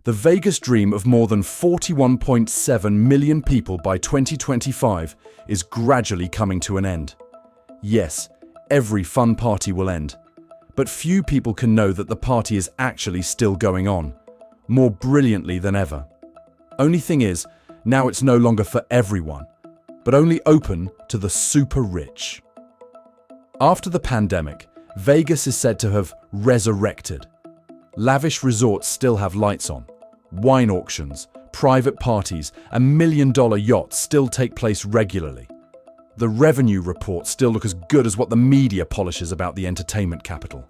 The Vegas dream of more than 41.7 million people by 2025 is gradually coming to an end. Yes, every fun party will end, but few people can know that the party is actually still going on, more brilliantly than ever. Only thing is, now it's no longer for everyone, but only open to the super rich. After the pandemic, Vegas is said to have resurrected. Lavish resorts still have lights on. Wine auctions, private parties, and million-dollar yachts still take place regularly. The revenue reports still look as good as what the media polishes about the entertainment capital.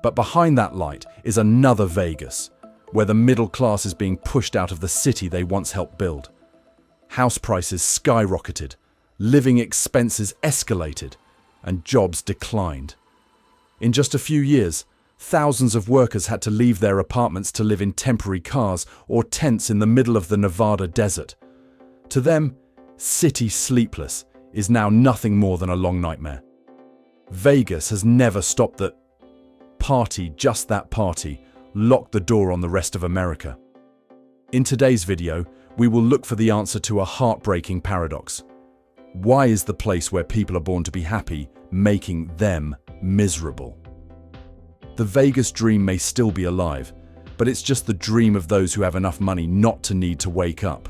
But behind that light is another Vegas, where the middle class is being pushed out of the city they once helped build. House prices skyrocketed, living expenses escalated, and jobs declined. In just a few years, thousands of workers had to leave their apartments to live in temporary cars or tents in the middle of the Nevada desert. To them, city sleepless is now nothing more than a long nightmare. Vegas has never stopped that party, just that party, locked the door on the rest of America. In today's video, we will look for the answer to a heartbreaking paradox. Why is the place where people are born to be happy making them miserable? The Vegas dream may still be alive, but it's just the dream of those who have enough money not to need to wake up.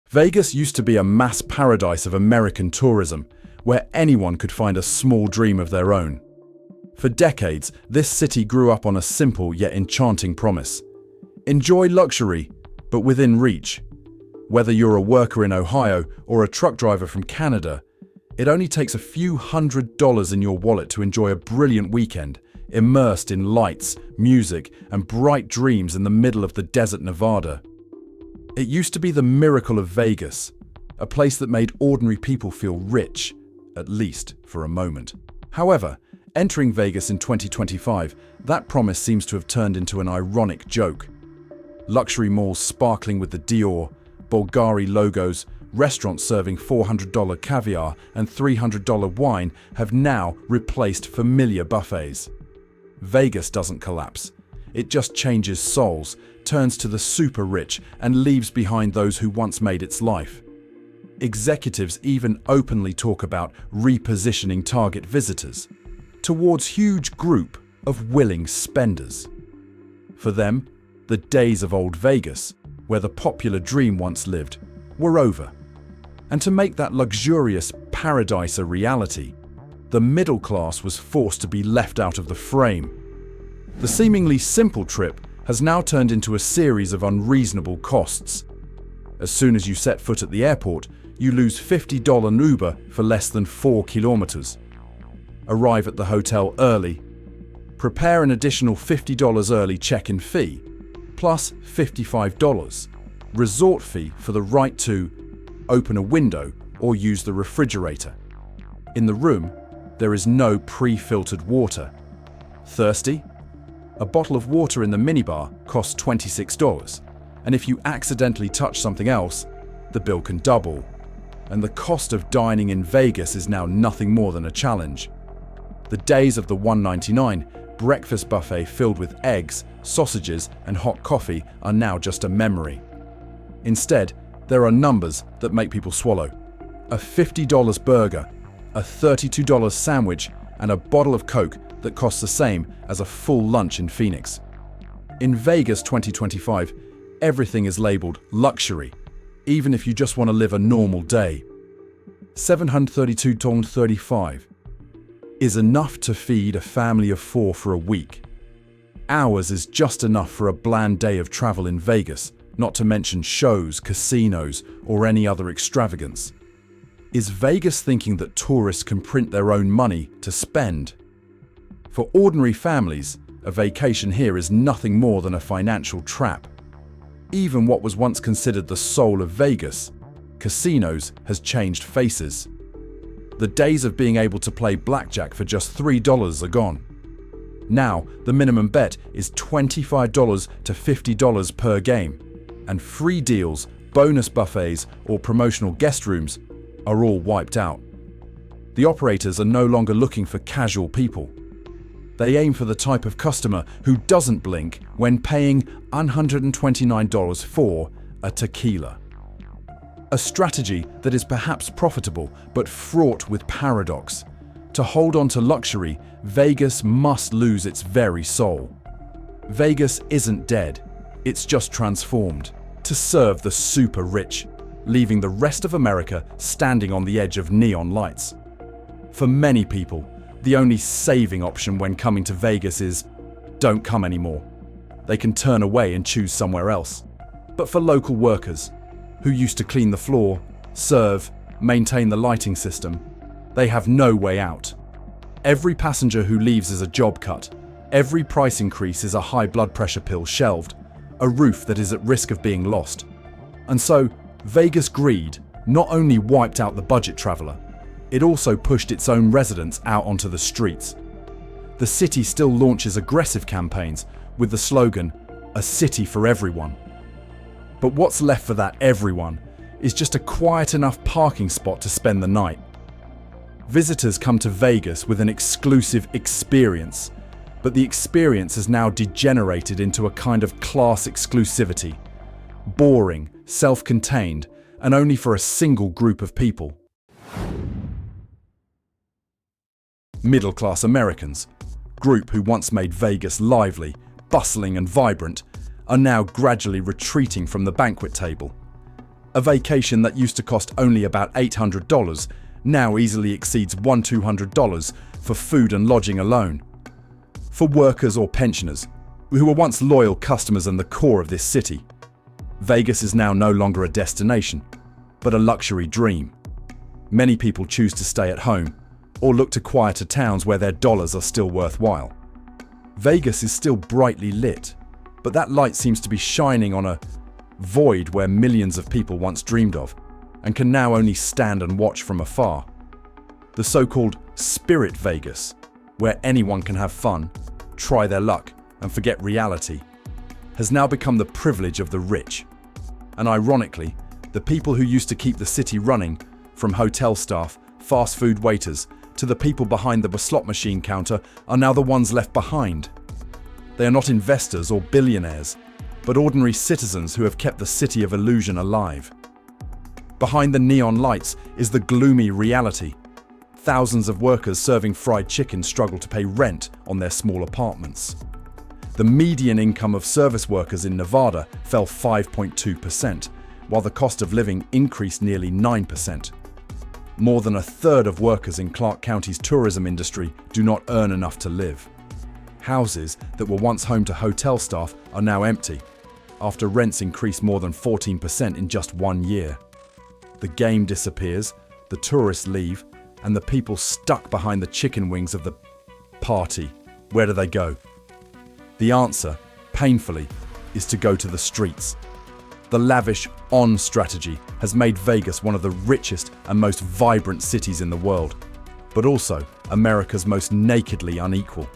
Vegas used to be a mass paradise of American tourism, where anyone could find a small dream of their own. For decades, this city grew up on a simple yet enchanting promise. Enjoy luxury, but within reach. Whether you're a worker in Ohio or a truck driver from Canada, it only takes a few $100s in your wallet to enjoy a brilliant weekend, immersed in lights, music, and bright dreams in the middle of the desert Nevada. It used to be the miracle of Vegas, a place that made ordinary people feel rich, at least for a moment. However, entering Vegas in 2025, that promise seems to have turned into an ironic joke. Luxury malls sparkling with the Dior, Bulgari logos, restaurants serving $400 caviar and $300 wine have now replaced familiar buffets. Vegas doesn't collapse. It just changes souls, turns to the super rich, and leaves behind those who once made its life. Executives even openly talk about repositioning target visitors towards huge group of willing spenders. For them, the days of old Vegas, where the popular dream once lived, were over. And to make that luxurious paradise a reality, the middle class was forced to be left out of the frame. The seemingly simple trip has now turned into a series of unreasonable costs. As soon as you set foot at the airport, you lose $50 Uber for less than 4 kilometers. Arrive at the hotel early. Prepare an additional $50 early check-in fee, plus $55 resort fee for the right to open a window or use the refrigerator. In the room, there is no pre-filtered water. Thirsty? A bottle of water in the minibar costs $26, and if you accidentally touch something else, the bill can double. And the cost of dining in Vegas is now nothing more than a challenge. The days of the $1.99 breakfast buffet filled with eggs, sausages, and hot coffee are now just a memory. Instead, there are numbers that make people swallow. A $50 burger, a $32 sandwich, and a bottle of Coke that costs the same as a full lunch in Phoenix. In Vegas 2025, everything is labeled luxury, even if you just want to live a normal day. $732.35 is enough to feed a family of 4 for a week. Hours is just enough for a bland day of travel in Vegas, not to mention shows, casinos, or any other extravagance. Is Vegas thinking that tourists can print their own money to spend? For ordinary families, a vacation here is nothing more than a financial trap. Even what was once considered the soul of Vegas, casinos, has changed faces. The days of being able to play blackjack for just $3 are gone. Now, the minimum bet is $25 to $50 per game, and free deals, bonus buffets, or promotional guest rooms are all wiped out. The operators are no longer looking for casual people. They aim for the type of customer who doesn't blink when paying $129 for a tequila. A strategy that is perhaps profitable but fraught with paradox. To hold on to luxury, Vegas must lose its very soul. Vegas isn't dead, it's just transformed to serve the super rich, leaving the rest of America standing on the edge of neon lights. For many people, the only saving option when coming to Vegas is don't come anymore. They can turn away and choose somewhere else. But for local workers, who used to clean the floor, serve, maintain the lighting system, they have no way out. Every passenger who leaves is a job cut. Every price increase is a high blood pressure pill shelved, a roof that is at risk of being lost. And so, Vegas greed not only wiped out the budget traveler, it also pushed its own residents out onto the streets. The city still launches aggressive campaigns with the slogan, "A city for everyone." But what's left for that everyone is just a quiet enough parking spot to spend the night. Visitors come to Vegas with an exclusive experience, but the experience has now degenerated into a kind of class exclusivity. Boring, self-contained, and only for a single group of people. Middle-class Americans, group who once made Vegas lively, bustling and vibrant, are now gradually retreating from the banquet table. A vacation that used to cost only about $800 now easily exceeds $100–200 for food and lodging alone. For workers or pensioners, who were once loyal customers and the core of this city, Vegas is now no longer a destination, but a luxury dream. Many people choose to stay at home, or look to quieter towns where their dollars are still worthwhile. Vegas is still brightly lit, but that light seems to be shining on a void where millions of people once dreamed of, and can now only stand and watch from afar. The so-called Spirit Vegas, where anyone can have fun, try their luck, and forget reality, has now become the privilege of the rich. And ironically, the people who used to keep the city running, from hotel staff, fast food waiters, to the people behind the slot machine counter, are now the ones left behind. They are not investors or billionaires, but ordinary citizens who have kept the city of illusion alive. Behind the neon lights is the gloomy reality. Thousands of workers serving fried chicken struggle to pay rent on their small apartments. The median income of service workers in Nevada fell 5.2%, while the cost of living increased nearly 9%. More than a third of workers in Clark County's tourism industry do not earn enough to live. Houses that were once home to hotel staff are now empty, after rents increased more than 14% in just 1 year. The game disappears, the tourists leave, and the people stuck behind the chicken wings of the party. Where do they go? The answer, painfully, is to go to the streets. The lavish on strategy has made Vegas one of the richest and most vibrant cities in the world, but also America's most nakedly unequal.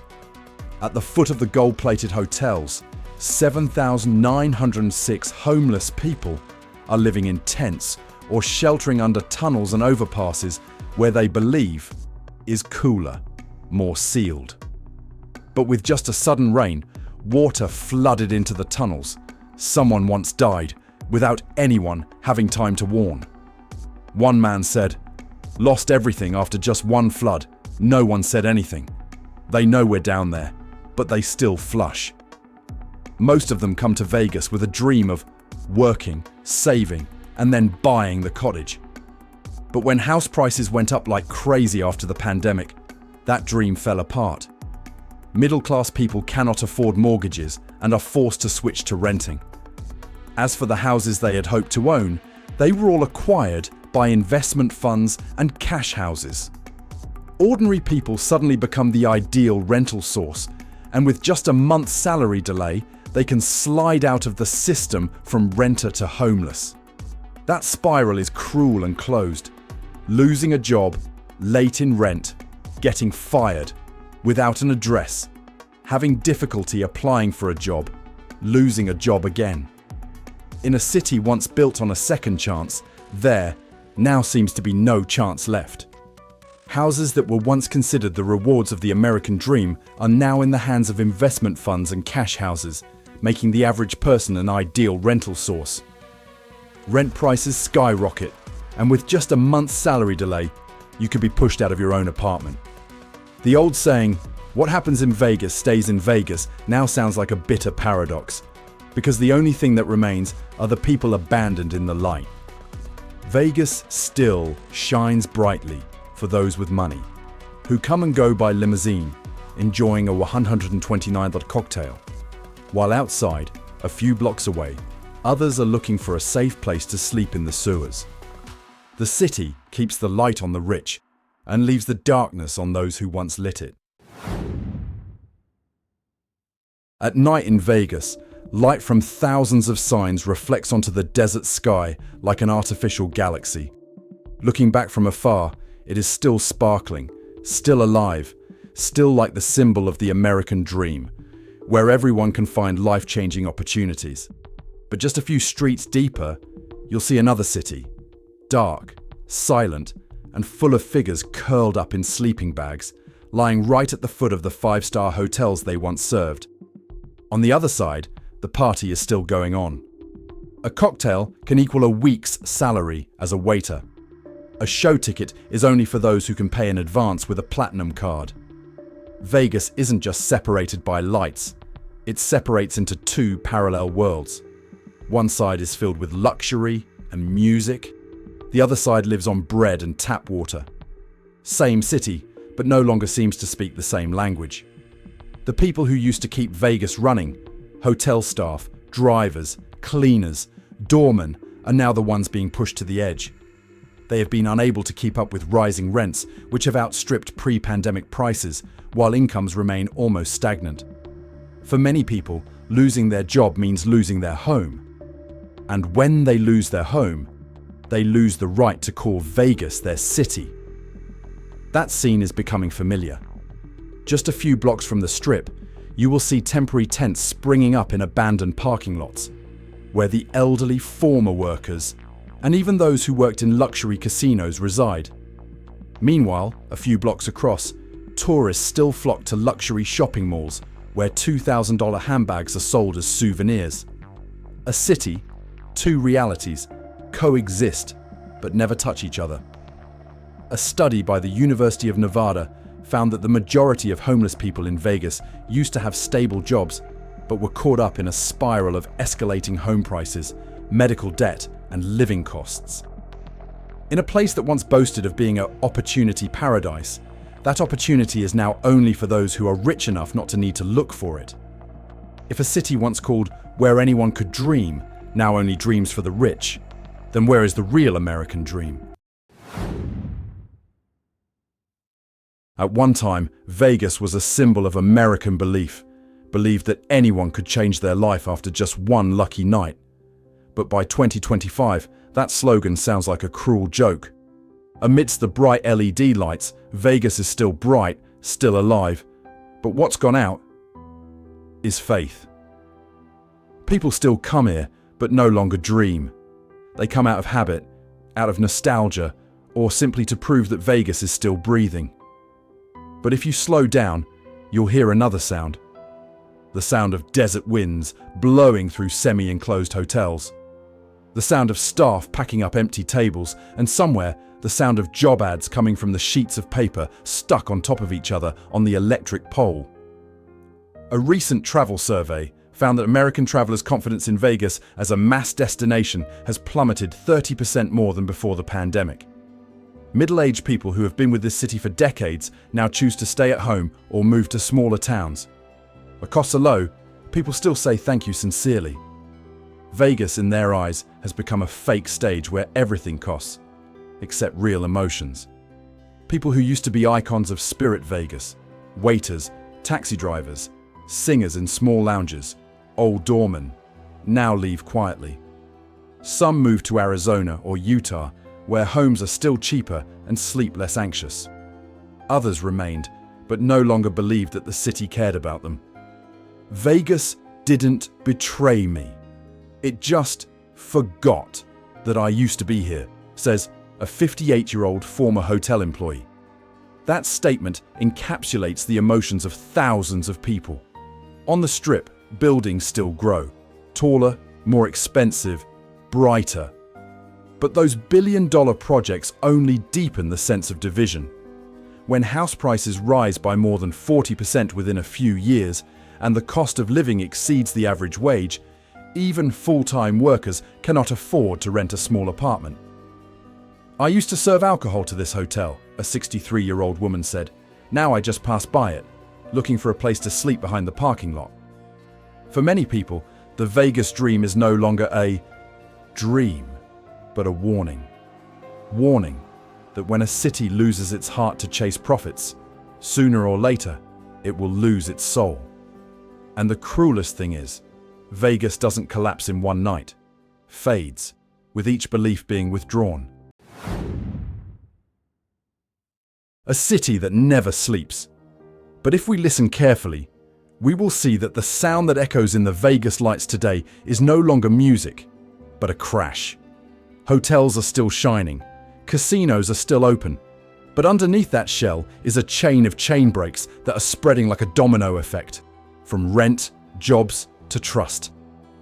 At the foot of the gold-plated hotels, 7,906 homeless people are living in tents or sheltering under tunnels and overpasses where they believe is cooler, more sealed. But with just a sudden rain, water flooded into the tunnels. Someone once died without anyone having time to warn. One man said, "Lost everything after just one flood. No one said anything. They know we're down there, but they still flush." Most of them come to Vegas with a dream of working, saving, and then buying the cottage. But when house prices went up like crazy after the pandemic, that dream fell apart. Middle-class people cannot afford mortgages and are forced to switch to renting. As for the houses they had hoped to own, they were all acquired by investment funds and cash houses. Ordinary people suddenly become the ideal rental source, and with just a month's salary delay, they can slide out of the system from renter to homeless. That spiral is cruel and closed. Losing a job, late in rent, getting fired, without an address, having difficulty applying for a job, losing a job again. In a city once built on a second chance, there now seems to be no chance left. Houses that were once considered the rewards of the American dream are now in the hands of investment funds and cash houses, making the average person an ideal rental source. Rent prices skyrocket, and with just a month's salary delay, you could be pushed out of your own apartment. The old saying, "What happens in Vegas stays in Vegas," now sounds like a bitter paradox, because the only thing that remains are the people abandoned in the light. Vegas still shines brightly for those with money, who come and go by limousine, enjoying a $129 cocktail. While outside, a few blocks away, others are looking for a safe place to sleep in the sewers. The city keeps the light on the rich and leaves the darkness on those who once lit it. At night in Vegas, light from thousands of signs reflects onto the desert sky like an artificial galaxy. Looking back from afar, it is still sparkling, still alive, still like the symbol of the American dream, where everyone can find life-changing opportunities. But just a few streets deeper, you'll see another city, dark, silent, and full of figures curled up in sleeping bags, lying right at the foot of the five-star hotels they once served. On the other side, the party is still going on. A cocktail can equal a week's salary as a waiter. A show ticket is only for those who can pay in advance with a platinum card. Vegas isn't just separated by lights, it separates into two parallel worlds. One side is filled with luxury and music, the other side lives on bread and tap water. Same city, but no longer seems to speak the same language. The people who used to keep Vegas running, hotel staff, drivers, cleaners, doormen, are now the ones being pushed to the edge. They have been unable to keep up with rising rents, which have outstripped pre-pandemic prices, while incomes remain almost stagnant. For many people, losing their job means losing their home. And when they lose their home, they lose the right to call Vegas their city. That scene is becoming familiar. Just a few blocks from the Strip, you will see temporary tents springing up in abandoned parking lots, where the elderly former workers and even those who worked in luxury casinos reside. Meanwhile, a few blocks across, tourists still flock to luxury shopping malls where $2,000 handbags are sold as souvenirs. A city, two realities, coexist but never touch each other. A study by the University of Nevada found that the majority of homeless people in Vegas used to have stable jobs, but were caught up in a spiral of escalating home prices, medical debt, and living costs. In a place that once boasted of being an opportunity paradise, that opportunity is now only for those who are rich enough not to need to look for it. If a city once called where anyone could dream now only dreams for the rich, then where is the real American dream? At one time, Vegas was a symbol of American believed that anyone could change their life after just one lucky night. But by 2025, that slogan sounds like a cruel joke. Amidst the bright LED lights, Vegas is still bright, still alive. But what's gone out is faith. People still come here, but no longer dream. They come out of habit, out of nostalgia, or simply to prove that Vegas is still breathing. But if you slow down, you'll hear another sound. The sound of desert winds blowing through semi-enclosed hotels. The sound of staff packing up empty tables, and somewhere, the sound of job ads coming from the sheets of paper stuck on top of each other on the electric pole. A recent travel survey found that American travelers' confidence in Vegas as a mass destination has plummeted 30% more than before the pandemic. Middle-aged people who have been with this city for decades now choose to stay at home or move to smaller towns. Where costs are low, people still say thank you sincerely. Vegas, in their eyes, has become a fake stage where everything costs, except real emotions. People who used to be icons of Spirit Vegas, waiters, taxi drivers, singers in small lounges, old doormen, now leave quietly. Some move to Arizona or Utah, where homes are still cheaper and sleep less anxious. Others remained, but no longer believed that the city cared about them. Vegas didn't betray me. It just forgot that I used to be here, says a 58-year-old former hotel employee. That statement encapsulates the emotions of thousands of people. On the Strip, buildings still grow. Taller, more expensive, brighter. But those billion-dollar projects only deepen the sense of division. When house prices rise by more than 40% within a few years, and the cost of living exceeds the average wage, even full-time workers cannot afford to rent a small apartment. "I used to serve alcohol to this hotel," a 63-year-old woman said. "Now I just pass by it, looking for a place to sleep behind the parking lot." For many people, the Vegas dream is no longer a dream, but a warning. Warning that when a city loses its heart to chase profits, sooner or later, it will lose its soul. And the cruelest thing is, Vegas doesn't collapse in one night, fades, with each belief being withdrawn. A city that never sleeps. But if we listen carefully, we will see that the sound that echoes in the Vegas lights today is no longer music, but a crash. Hotels are still shining, casinos are still open, but underneath that shell is a chain of chain breaks that are spreading like a domino effect, from rent, jobs, to trust.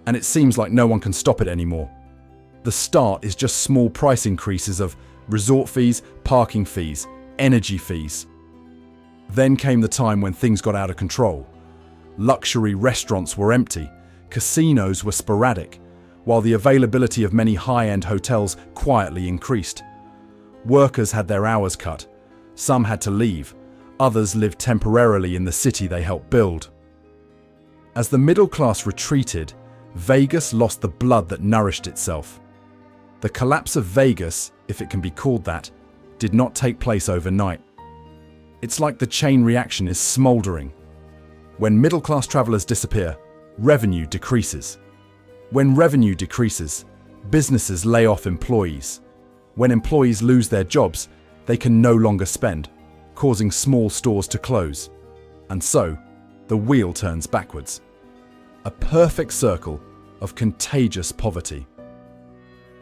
And it seems like no one can stop it anymore. The start is just small price increases of resort fees, parking fees, energy fees. Then came the time when things got out of control. Luxury restaurants were empty, casinos were sporadic, while the availability of many high-end hotels quietly increased. Workers had their hours cut, some had to leave, others lived temporarily in the city they helped build. As the middle class retreated, Vegas lost the blood that nourished itself. The collapse of Vegas, if it can be called that, did not take place overnight. It's like the chain reaction is smoldering. When middle-class travelers disappear, revenue decreases. When revenue decreases, businesses lay off employees. When employees lose their jobs, they can no longer spend, causing small stores to close. And so, the wheel turns backwards. A perfect circle of contagious poverty.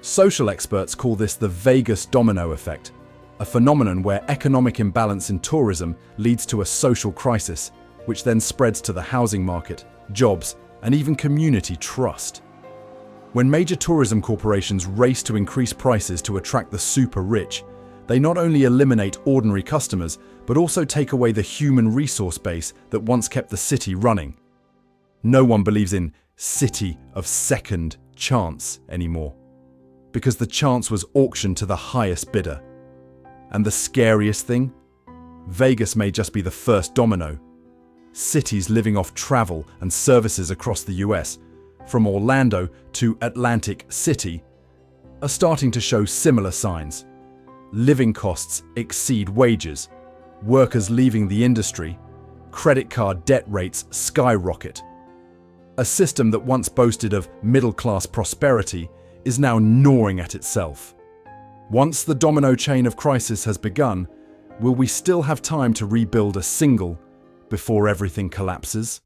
Social experts call this the Vegas domino effect, a phenomenon where economic imbalance in tourism leads to a social crisis, which then spreads to the housing market, jobs, and even community trust. When major tourism corporations race to increase prices to attract the super rich, they not only eliminate ordinary customers, but also take away the human resource base that once kept the city running. No one believes in city of second chance anymore, because the chance was auctioned to the highest bidder. And the scariest thing? Vegas may just be the first domino. Cities living off travel and services across the US, from Orlando to Atlantic City, are starting to show similar signs. Living costs exceed wages, workers leaving the industry, credit card debt rates skyrocket. A system that once boasted of middle-class prosperity is now gnawing at itself. Once the domino chain of crisis has begun, will we still have time to rebuild a single before everything collapses?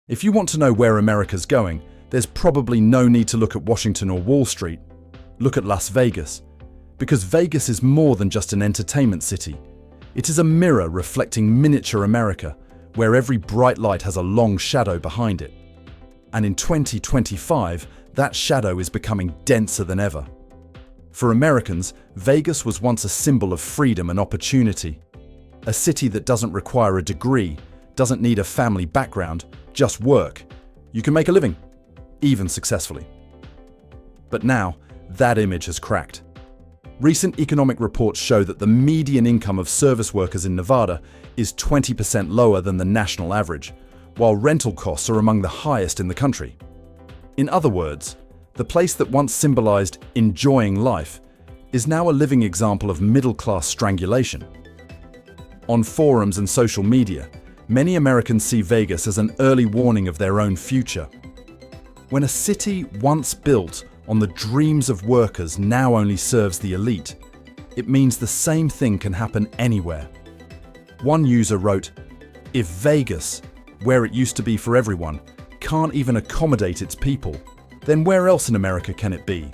If you want to know where America's going, there's probably no need to look at Washington or Wall Street. Look at Las Vegas. Because Vegas is more than just an entertainment city. It is a mirror reflecting miniature America, where every bright light has a long shadow behind it. And in 2025, that shadow is becoming denser than ever. For Americans, Vegas was once a symbol of freedom and opportunity. A city that doesn't require a degree, doesn't need a family background, just work. You can make a living, even successfully. But now, that image has cracked. Recent economic reports show that the median income of service workers in Nevada is 20% lower than the national average, while rental costs are among the highest in the country. In other words, the place that once symbolized enjoying life is now a living example of middle-class strangulation. On forums and social media, many Americans see Vegas as an early warning of their own future. When a city once built on the dreams of workers now only serves the elite, it means the same thing can happen anywhere. One user wrote, "If Vegas, where it used to be for everyone, can't even accommodate its people, then where else in America can it be?"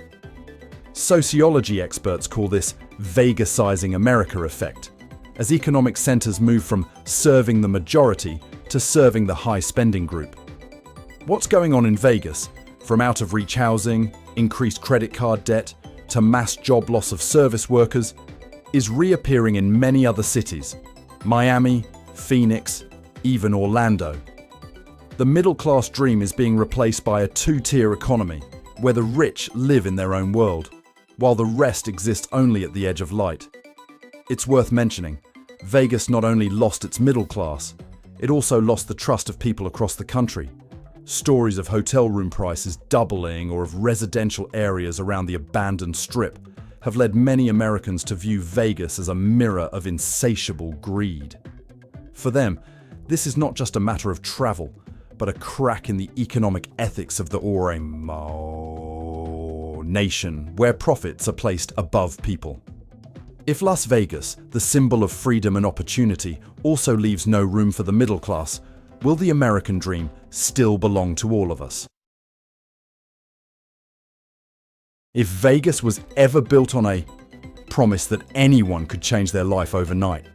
Sociology experts call this Vegasizing America effect, as economic centers move from serving the majority to serving the high-spending group. What's going on in Vegas, from out-of-reach housing, increased credit card debt, to mass job loss of service workers, is reappearing in many other cities: Miami, Phoenix, even Orlando. The middle-class dream is being replaced by a two-tier economy, where the rich live in their own world, while the rest exist only at the edge of light. It's worth mentioning, Vegas not only lost its middle class, it also lost the trust of people across the country. Stories of hotel room prices doubling or of residential areas around the abandoned Strip have led many Americans to view Vegas as a mirror of insatiable greed. For them, this is not just a matter of travel, but a crack in the economic ethics of the nation, where profits are placed above people. If Las Vegas, the symbol of freedom and opportunity, also leaves no room for the middle class, will the American dream still belong to all of us? If Vegas was ever built on a promise that anyone could change their life overnight,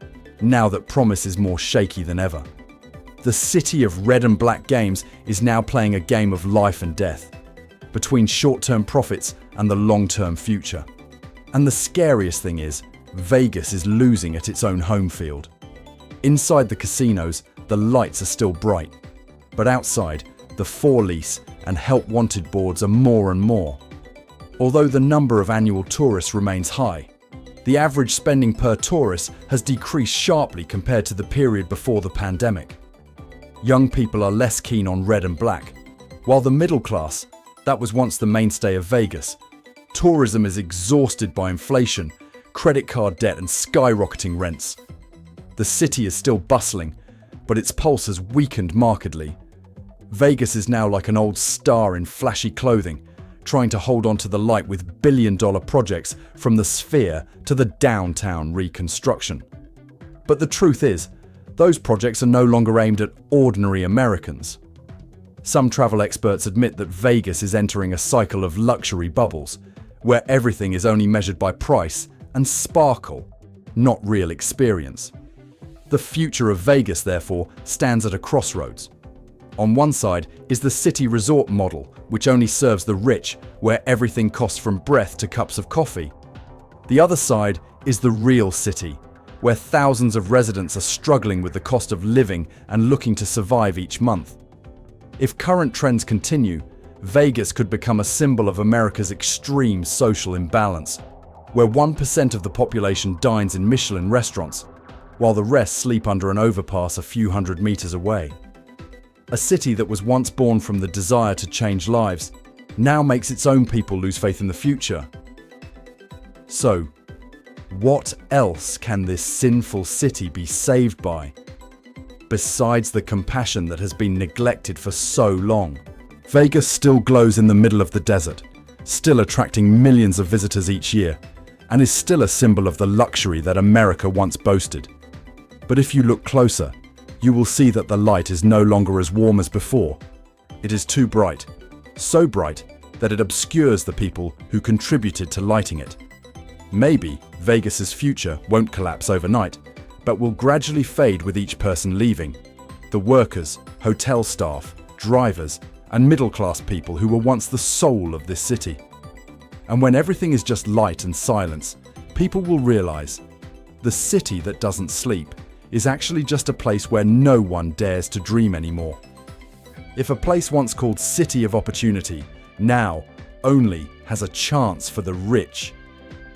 now that promise is more shaky than ever. The city of red and black games is now playing a game of life and death, between short-term profits and the long-term future. And the scariest thing is, Vegas is losing at its own home field. Inside the casinos, the lights are still bright, but outside, the for-lease and help-wanted boards are more and more. Although the number of annual tourists remains high, the average spending per tourist has decreased sharply compared to the period before the pandemic. Young people are less keen on red and black, while the middle class, that was once the mainstay of Vegas, tourism is exhausted by inflation, credit card debt and skyrocketing rents. The city is still bustling, but its pulse has weakened markedly. Vegas is now like an old star in flashy clothing, trying to hold on to the light with billion-dollar projects from the Sphere to the downtown reconstruction. But the truth is, those projects are no longer aimed at ordinary Americans. Some travel experts admit that Vegas is entering a cycle of luxury bubbles, where everything is only measured by price and sparkle, not real experience. The future of Vegas, therefore, stands at a crossroads. On one side is the city resort model, which only serves the rich, where everything costs from breath to cups of coffee. The other side is the real city, where thousands of residents are struggling with the cost of living and looking to survive each month. If current trends continue, Vegas could become a symbol of America's extreme social imbalance, where 1% of the population dines in Michelin restaurants, while the rest sleep under an overpass a few hundred meters away. A city that was once born from the desire to change lives now makes its own people lose faith in the future. So, what else can this sinful city be saved by, besides the compassion that has been neglected for so long? Vegas still glows in the middle of the desert, still attracting millions of visitors each year, and is still a symbol of the luxury that America once boasted. But if you look closer, you will see that the light is no longer as warm as before. It is too bright, so bright that it obscures the people who contributed to lighting it. Maybe Vegas's future won't collapse overnight, but will gradually fade with each person leaving. The workers, hotel staff, drivers, and middle-class people who were once the soul of this city. And when everything is just light and silence, people will realize the city that doesn't sleep is actually just a place where no one dares to dream anymore. If a place once called City of Opportunity now only has a chance for the rich,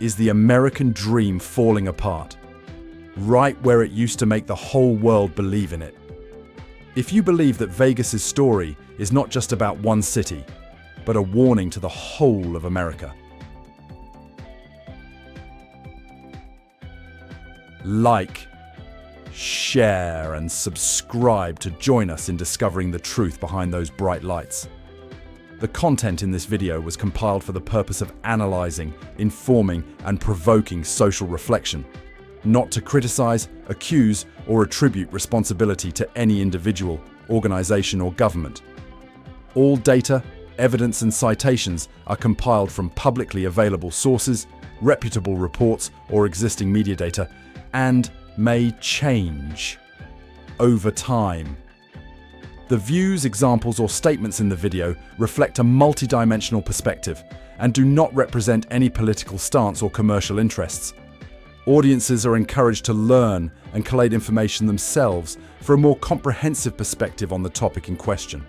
is the American dream falling apart, right where it used to make the whole world believe in it. If you believe that Vegas's story is not just about one city, but a warning to the whole of America, like, share and subscribe to join us in discovering the truth behind those bright lights. The content in this video was compiled for the purpose of analyzing, informing, and provoking social reflection, not to criticize, accuse, or attribute responsibility to any individual, organization, or government. All data, evidence, and citations are compiled from publicly available sources, reputable reports or existing media data, and may change over time. The views, examples, or statements in the video reflect a multidimensional perspective and do not represent any political stance or commercial interests. Audiences are encouraged to learn and collate information themselves for a more comprehensive perspective on the topic in question.